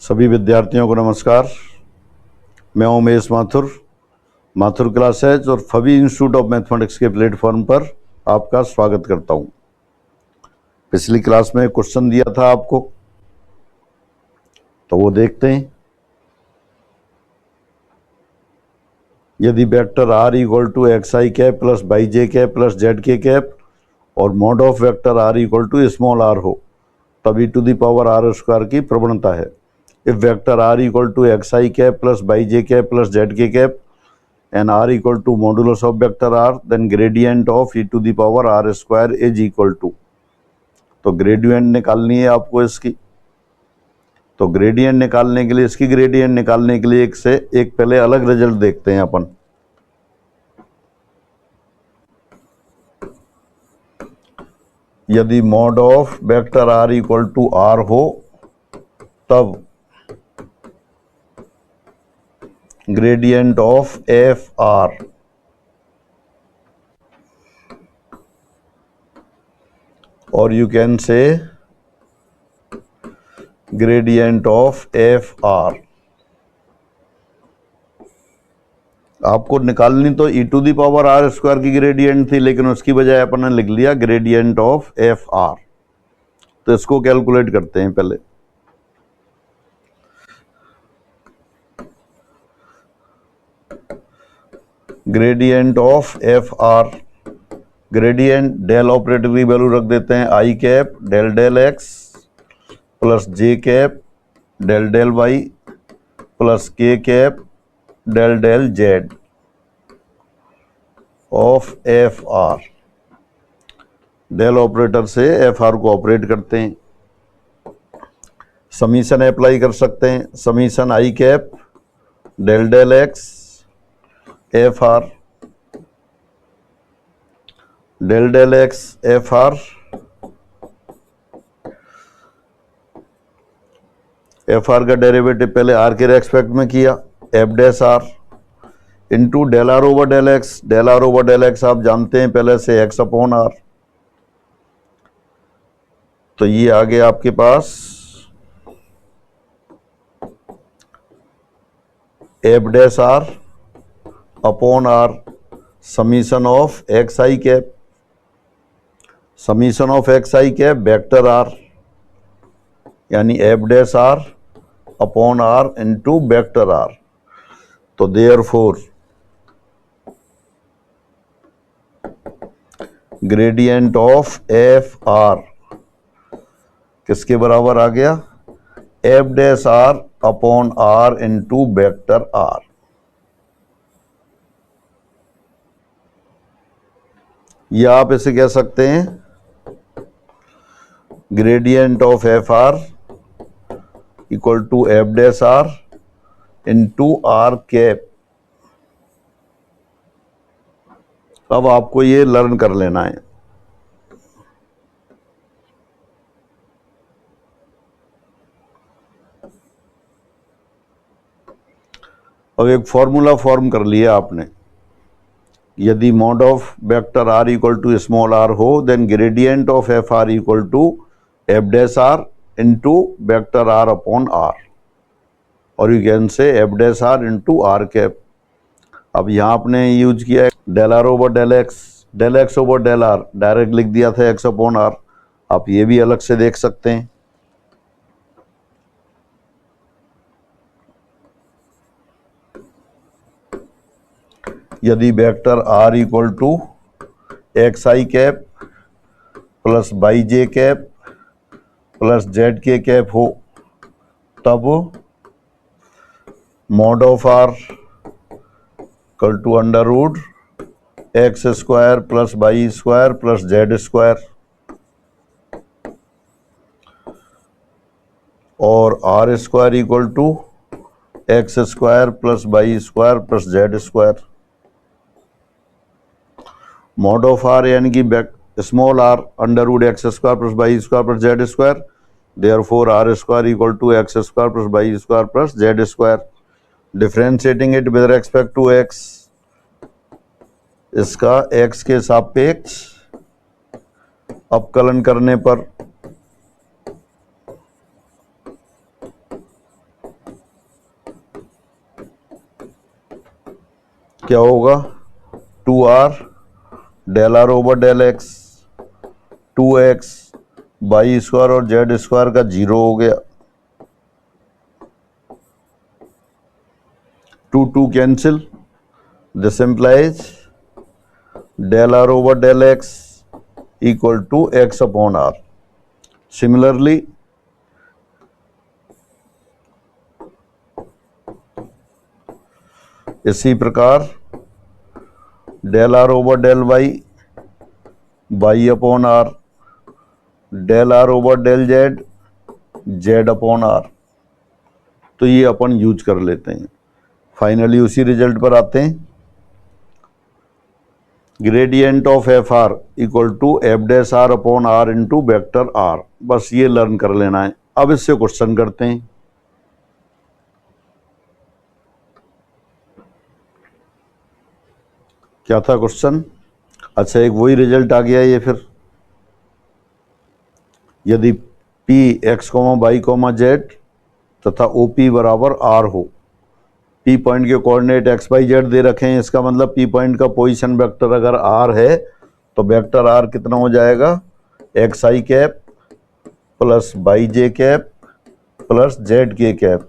सभी विद्यार्थियों को नमस्कार। मैं उमेश माथुर क्लासेज और फबी इंस्टीट्यूट ऑफ मैथमेटिक्स के प्लेटफॉर्म पर आपका स्वागत करता हूं। पिछली क्लास में क्वेश्चन दिया था आपको, तो वो देखते हैं। यदि vector r equal to x I cap plus by J cap plus Z के कैप और mod of vector r equal to small r हो, तब e to the power r square की प्रवणता है। If vector r equal to xi cap plus yj cap plus zk cap and r equal to modulus of vector r, then gradient of e to the power r square is equal to। तो gradient निकालनी है आपको इसकी। तो gradient निकालने के लिए, इसकी ग्रेडियंट निकालने के लिए एक से एक पहले अलग रिजल्ट देखते हैं अपन। यदि mod of vector r equal to r हो, तब gradient of fr or you can say gradient of fr। आपको निकालनी तो e to the power r square की ग्रेडियंट थी, लेकिन उसकी बजाय अपन ने लिख लिया ग्रेडियंट ऑफ fr। तो इसको कैलकुलेट करते हैं पहले। Gradient of fr, gradient del operator की वैल्यू रख देते हैं I cap del del X plus J cap del del Y plus K cap del del Z of fr। Del operator से fr को ऑपरेट करते हैं। समीशन अप्लाई कर सकते हैं। Summation I cap del del X fr del del X fr का derivative पहले r के रेस्पेक्ट में किया, f dash r into del r over del x. Del r over del x आप जानते हैं पहले से x अपॉन r। तो ये आ गया आपके पास f dash r upon r summation of x I cap. Summation of x I cap vector r यानी f dash r upon r into vector r। तो therefore gradient of f r किसके बराबर आ गया? f dash r upon r into vector r। या आप इसे कह सकते हैं gradient of F r equal to f dash are into r cap. अब आपको ये लर्न कर लेना है। अब एक फॉर्मूला फॉर्म कर लिया आपने। यदि mod of vector r equal to small r हो, then gradient of F r equal to f dash are into vector r upon r, और you can say f dash are into r cap. अब यहाँ आपने use किया del r over del x over del r, direct लिख दिया था x upon r। आप ये भी अलग से देख सकते हैं। यदि vector r equal to x I cap plus by J cap plus Z के कैप हो, तब mod of r equal to under root x square plus y square plus z square, और r square equal to x square plus y square plus z square. Mod of r यानी कि small r under root x square plus y square plus z square. Therefore r square equal to x square plus y square plus z square. Differentiating it with respect to x, इसका x के सापेक्ष अपकलन करने पर क्या होगा 2r del r over del x, 2x y square और z square का 0 हो गया, 2 2 cancel, this implies del r over del x equal to x upon r. Similarly इसी प्रकार del r over del y y upon r, del r over del z z upon are, तो ये अपन use कर लेते हैं। Finally उसी result पर आते हैं, gradient of F r equal to f dash are upon are into vector r, बस ये लर्न कर लेना है। अब इससे क्वेश्चन करते हैं। क्या था क्वेश्चन? अच्छा, एक वही रिजल्ट आ गया ये फिर, यदि P X comma Y comma Z तथा ओ पी बराबर आर हो, पी पॉइंट के कोऑर्डिनेट एक्स बाई जेड दे रखे हैं, इसका मतलब पी पॉइंट का पोजीशन वेक्टर अगर आर है तो वेक्टर आर कितना हो जाएगा, X I cap plus by J cap plus Z के cap.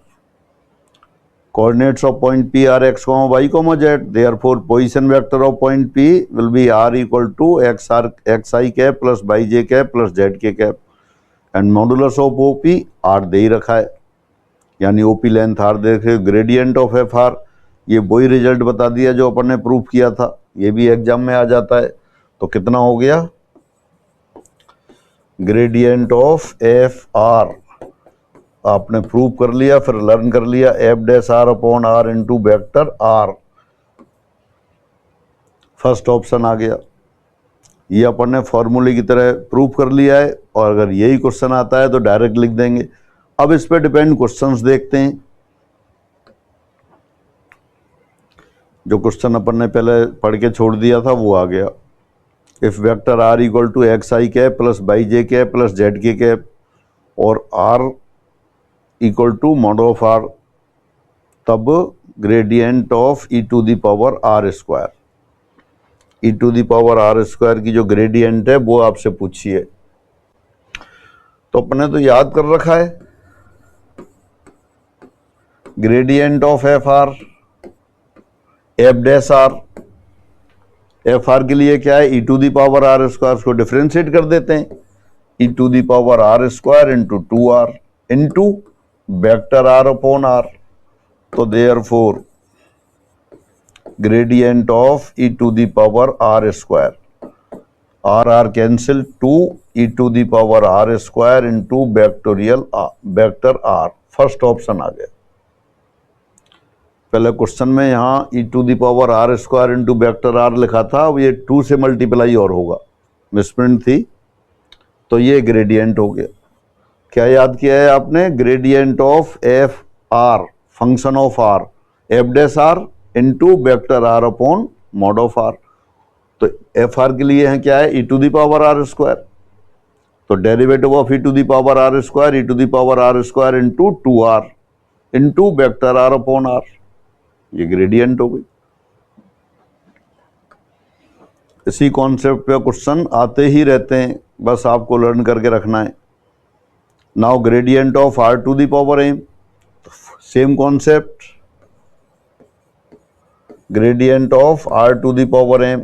Coordinates of point P are X comma Y comma Z, therefore position vector of point P will be R equal to x I cap plus by J cap plus Z के cap, and modulus of O P R दे ही रखा है, यानी OP length are देख रहे हो। Gradient of F R, ये वही रिजल्ट बता दिया जो अपन ने प्रूफ किया था, ये भी एग्जाम में आ जाता है। तो कितना हो गया, ग्रेडियंट ऑफ एफ आर आपने प्रूव कर लिया, फिर लर्न कर लिया, F dash are upon are into vector R, first option आ गया। ये अपन ने फॉर्मूले की तरह प्रूव कर लिया है, और अगर यही क्वेश्चन आता है तो डायरेक्ट लिख देंगे। अब इस पे डिपेंड क्वेश्चंस देखते हैं। जो क्वेश्चन अपन ने पहले पढ़ के छोड़ दिया था वो आ गया, if vector R equal to x I cap plus by J cap plus Z के कैप और R equal to mod of R, तब gradient of E to the power R square, E to the power R square की जो gradient है वो आपसे पूछिए। तो अपने तो याद कर रखा है, gradient of F R F dash R, F are के लिए क्या है, E to the power R square, उसको डिफ्रेंशिएट कर देते हैं, E to the power R square into 2r into vector are upon are. तो therefore gradient of E to the power R square, R R cancel, 2 E to the power R square into vectorial vector R, first option आ गया। पहले question में यहाँ E to the power R square into vector R लिखा था, अब ये 2 से मल्टीप्लाई और होगा, मिसप्रिंट थी, तो ये ग्रेडियंट हो गया। क्या याद किया है आपने, gradient of F R function of R F dash are into vector are upon mod of R. तो एफ आर के लिए है क्या है, E to the power R square, तो derivative of E to the power R square, E to the power R square into 2r into vector are upon are, ये gradient हो गई। इसी कॉन्सेप्ट पे क्वेश्चन आते ही रहते हैं, बस आपको लर्न करके रखना है। Now gradient of r to the power m, same concept, gradient of r to the power m,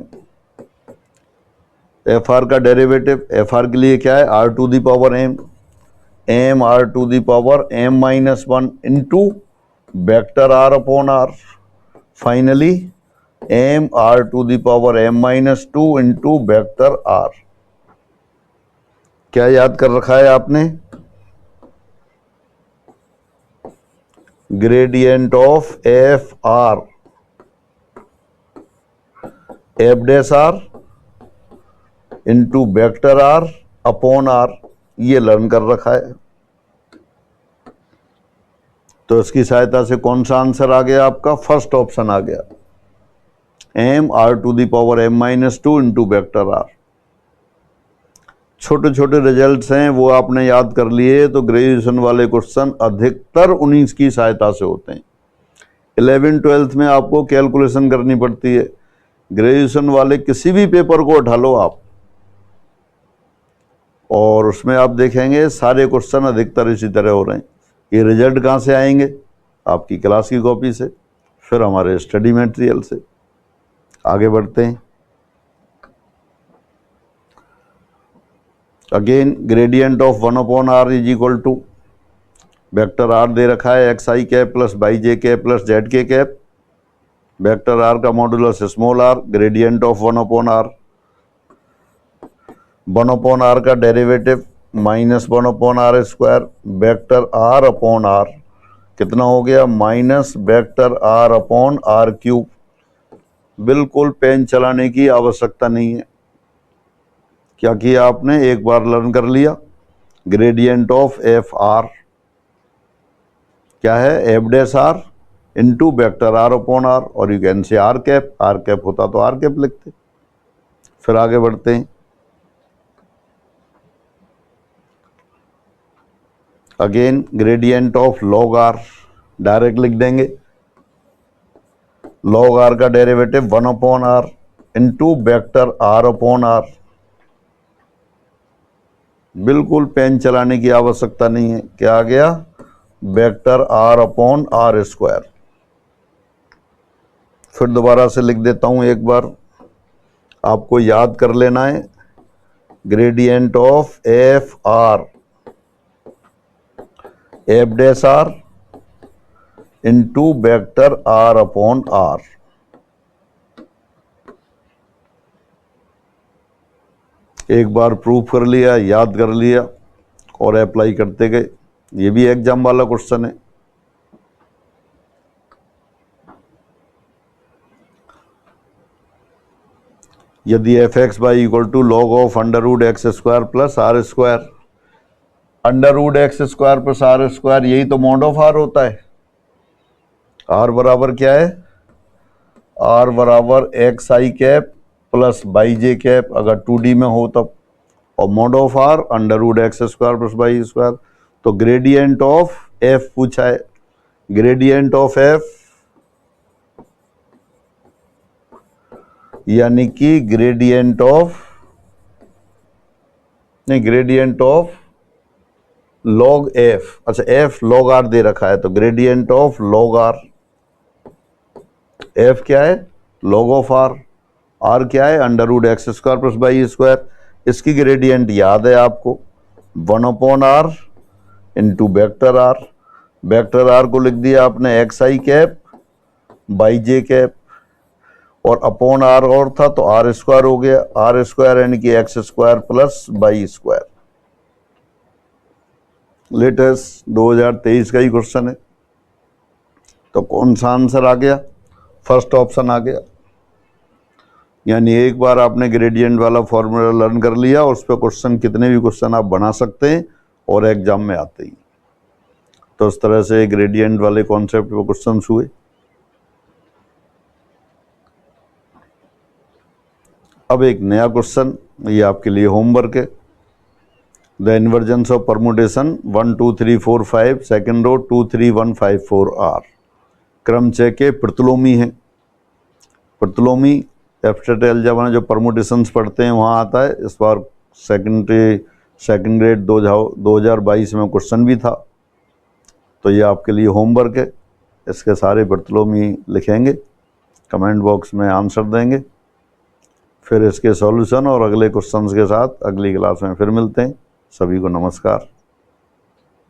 f r का डेरिवेटिव, एफ आर के लिए क्या है, r to the power m, m r to the power m minus 1 into vector are upon r, finally m r to the power m minus 2 into vector r. क्या याद कर रखा है आपने, gradient of F R F dash are into vector are upon are, ये learn कर रखा है। तो इसकी सहायता से कौन सा आंसर आ गया आपका, फर्स्ट ऑप्शन आ गया, m r to the power m minus 2 into vector r. छोटे छोटे रिजल्ट्स हैं वो आपने याद कर लिए, तो ग्रेजुएशन वाले क्वेश्चन अधिकतर 19 की सहायता से होते हैं। 11th-12th में आपको कैलकुलेशन करनी पड़ती है। ग्रेजुएशन वाले किसी भी पेपर को उठा लो आप, और उसमें आप देखेंगे सारे क्वेश्चन अधिकतर इसी तरह हो रहे हैं। ये रिजल्ट कहाँ से आएंगे? आपकी क्लास की कॉपी से, फिर हमारे स्टडी मटेरियल से। आगे बढ़ते हैं। Again gradient of 1/r is equal to vector r दे रखा है xi cap plus by J cap plus Z के कैप। वेक्टर r का modulus small r, gradient of 1/r, 1/r का derivative minus 1/r square, vector r upon r कितना हो गया? Minus vector r upon r cube. बिल्कुल pen चलाने की आवश्यकता नहीं है। क्या किया आपने? एक बार लर्न कर लिया। ग्रेडियंट ऑफ एफ आर क्या है? F dash are into vector are upon are, और you can say R cap होता तो आर कैप लिखते। फिर आगे बढ़ते हैं। Again gradient of log R direct लिख देंगे। लॉग आर का derivative 1/r into vector are upon R. बिल्कुल पेन चलाने की आवश्यकता नहीं है। क्या आ गया? Vector are upon R square. फिर दोबारा से लिख देता हूं एक बार, आपको याद कर लेना है। Gradient of F R, F dash are into vector are upon r. एक बार प्रूफ कर लिया, याद कर लिया और अप्लाई करते गए। ये भी एग्जाम वाला क्वेश्चन है। यदि f x y equal to log of under root x square plus r square, under root x square plus r square यही तो मॉड ऑफ आर होता है। आर बराबर क्या है? आर बराबर x I cap plus by J cap अगर 2D में हो तब, और mod of r under root x square plus y square. तो ग्रेडियंट ऑफ एफ पूछा है। ग्रेडियंट ऑफ एफ यानी कि ग्रेडियंट ऑफ लॉग एफ। अच्छा, एफ लॉग आर दे रखा है तो gradient of log r. F क्या है? Log of r. आर क्या है? Under root x square plus y square. इसकी ग्रेडियंट याद है आपको, 1/r into vector r. Vector r को लिख दिया आपने एक्स आई कैप बाई जे कैप, और अपॉन आर और था तो आर स्क्वायर हो गया। आर स्क्वायर यानी कि x square plus y square. Latest 2023 का ही क्वेश्चन है। तो कौन सा आंसर आ गया? फर्स्ट ऑप्शन आ गया। यानी एक बार आपने ग्रेडियंट वाला फॉर्मूला लर्न कर लिया, उस पर क्वेश्चन कितने भी क्वेश्चन आप बना सकते हैं और एग्जाम में आते ही। तो इस तरह से ग्रेडियंट वाले कॉन्सेप्ट पे क्वेश्चन हुए। अब एक नया क्वेश्चन, ये आपके लिए होमवर्क है। The inversions of permutation 1 2 3 4 5 second row 2 3 1 5 4 are क्रमचय के प्रतिलोमी है। प्रतिलोमी एब्स्ट्रैक्ट अलजेब्रा में जो परमुटेशंस पढ़ते हैं वहाँ आता है। इस बार सेकंड ग्रेड 2022 में क्वेश्चन भी था। तो ये आपके लिए होमवर्क है। इसके सारे प्रतिलोमी लिखेंगे, कमेंट बॉक्स में आंसर देंगे, फिर इसके सॉल्यूशन और अगले क्वेश्चंस के साथ अगली क्लास में फिर मिलते हैं। सभी को नमस्कार।